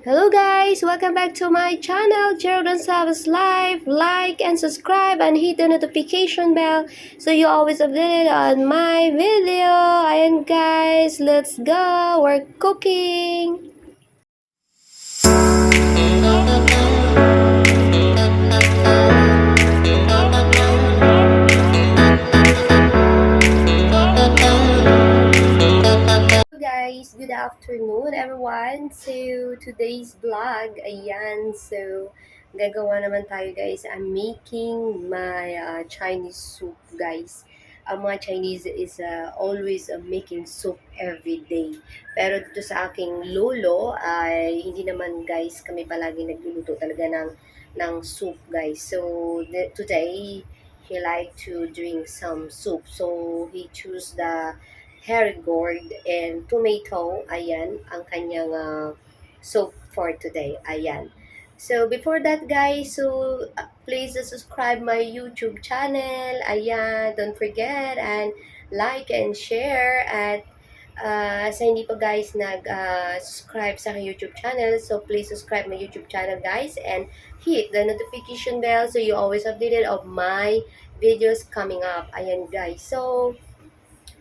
Hello guys! Welcome back to my channel, Geraldine Savas Live. Like and subscribe and hit the notification bell so you always updated on my video. And guys, let's go! We're cooking! Hello guys, good afternoon everyone. So today's vlog, ayan, so gagawa naman tayo guys. I'm making my Chinese soup guys. Ang mga Chinese is always making soup every day. Pero dito sa aking lolo ay hindi naman guys kami palagi nagluluto talaga ng soup guys. So today he like to drink some soup. So he choose the gourd and tomato. Ayan, ang kanyang soup for today. Ayan. So, before that, guys, so please subscribe my YouTube channel. Ayan, don't forget and like and share at sa hindi pa guys nag-subscribe sa aking YouTube channel, so please subscribe my YouTube channel guys and hit the notification bell so you always updated of my videos coming up. Ayan guys. So,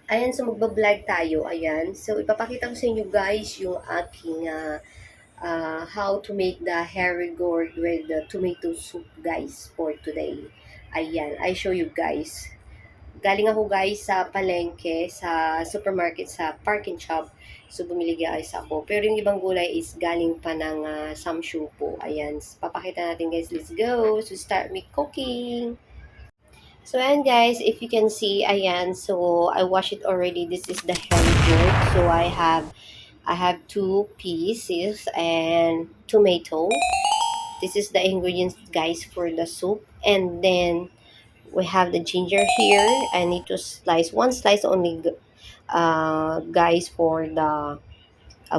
ayan, so magbablog tayo, ayan. So, ipapakita ko sa inyo guys yung aking how to make the gourd with the tomato soup guys for today. Ayan, I show you guys. Galing ako guys sa palengke, sa supermarket, sa parking shop. So, bumili guys ako. Pero yung ibang gulay is galing pa ng samshu po. Ayan, papakita natin guys. Let's go! So, start me cooking! So, ayan guys, if you can see, ayan, so I wash it already. This is the gourd. So, I have two pieces and tomato. This is the ingredients, guys, for the soup. And then, we have the ginger here. I need to slice, one slice only, guys, for the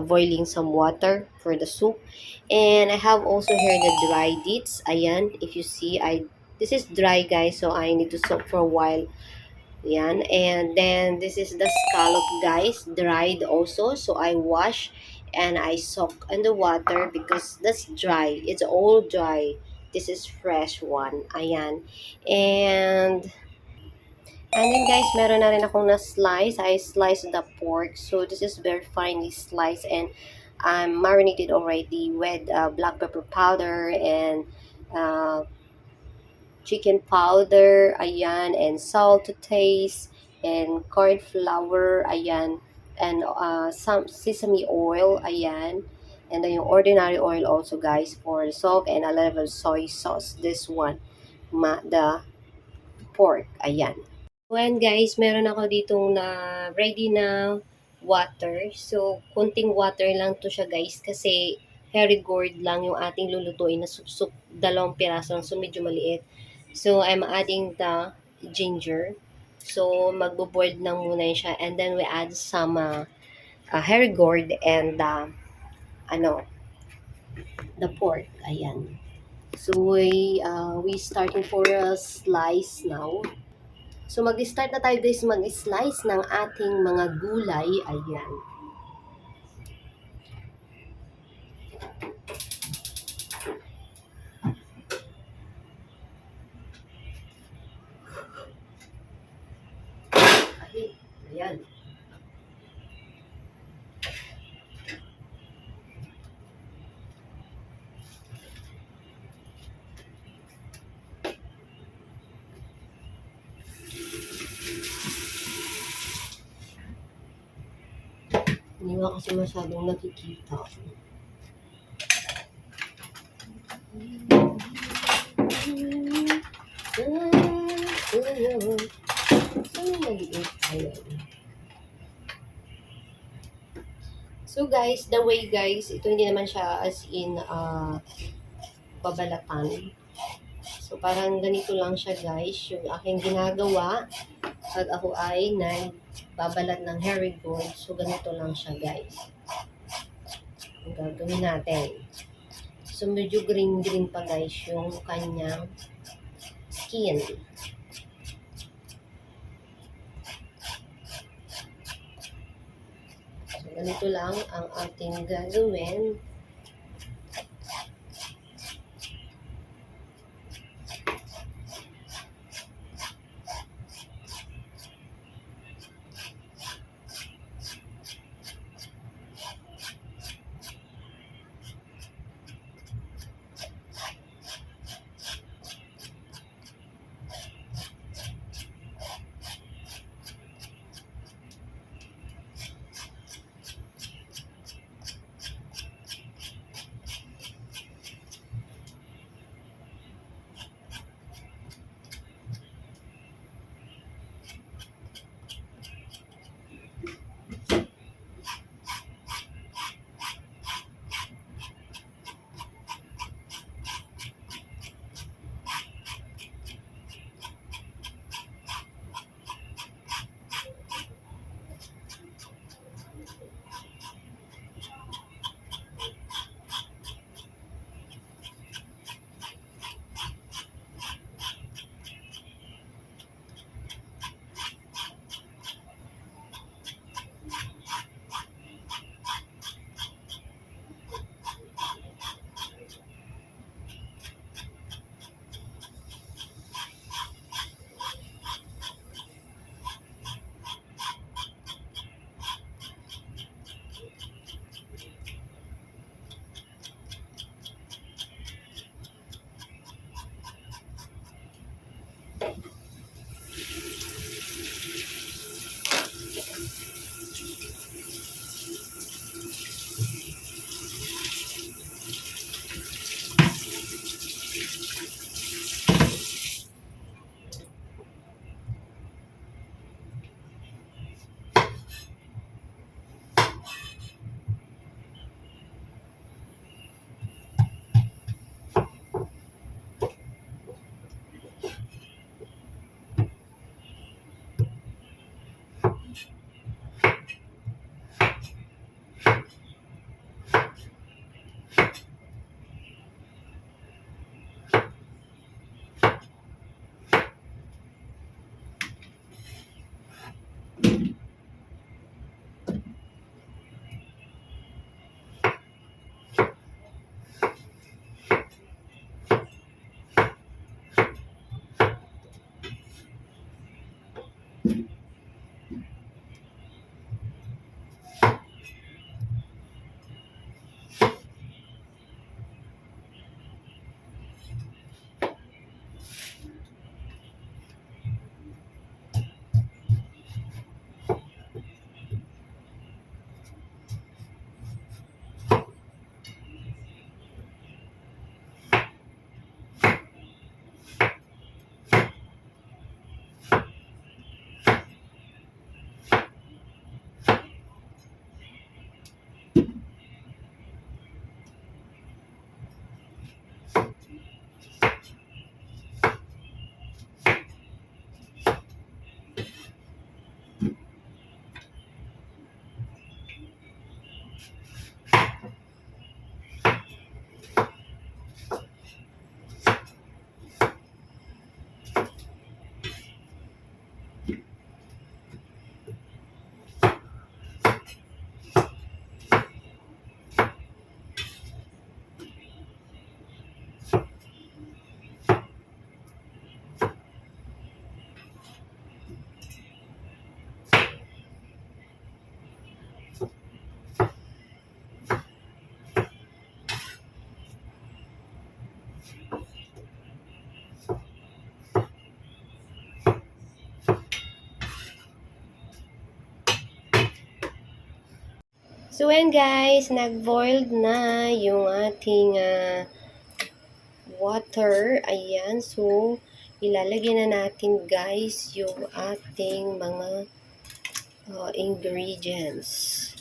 boiling some water for the soup. And I have also here the dry dates. Ayan, if you see, this is dry guys, so I need to soak for a while. Yan. And then this is the scallop guys, dried also. So I wash and I soak in the water because that's dry. It's all dry. This is fresh one. Ayan. And then guys, meron na rin akong na-slice. I slice the pork. So this is very finely sliced and I'm marinated already with black pepper powder and uh, chicken powder, ayan, and salt to taste, and corn flour, ayan, and some sesame oil, ayan, and then yung ordinary oil also guys for salt and a little soy sauce. This one, the pork, ayan. When guys, meron ako ditong na ready na water. So, kunting water lang to siya guys kasi gourd lang yung ating lulutuin na sup-sup. 2 piraso lang, so medyo maliit. So, I'm adding the ginger. So, magbo-boil lang muna siya. And then, we add some gourd and the pork. Ayan. So, we starting for a slice now. So, mag-start na tayo guys mag-slice ng ating mga gulay. Ayan. Ayan. Hindi nga kasi masyadong nakikita. So guys, the way guys, ito hindi naman siya as in babalatan. So parang ganito lang siya guys, yung aking ginagawa pag ako ay nagbabalat ng gourd. So ganito lang siya guys. Ang gagawin natin. So medyo green pa guys yung kanyang skin. So ganito lang ang ating gagawin. So, ayan guys, nag-boiled na yung ating water. Ayan, so, ilalagay na natin guys yung ating mga ingredients.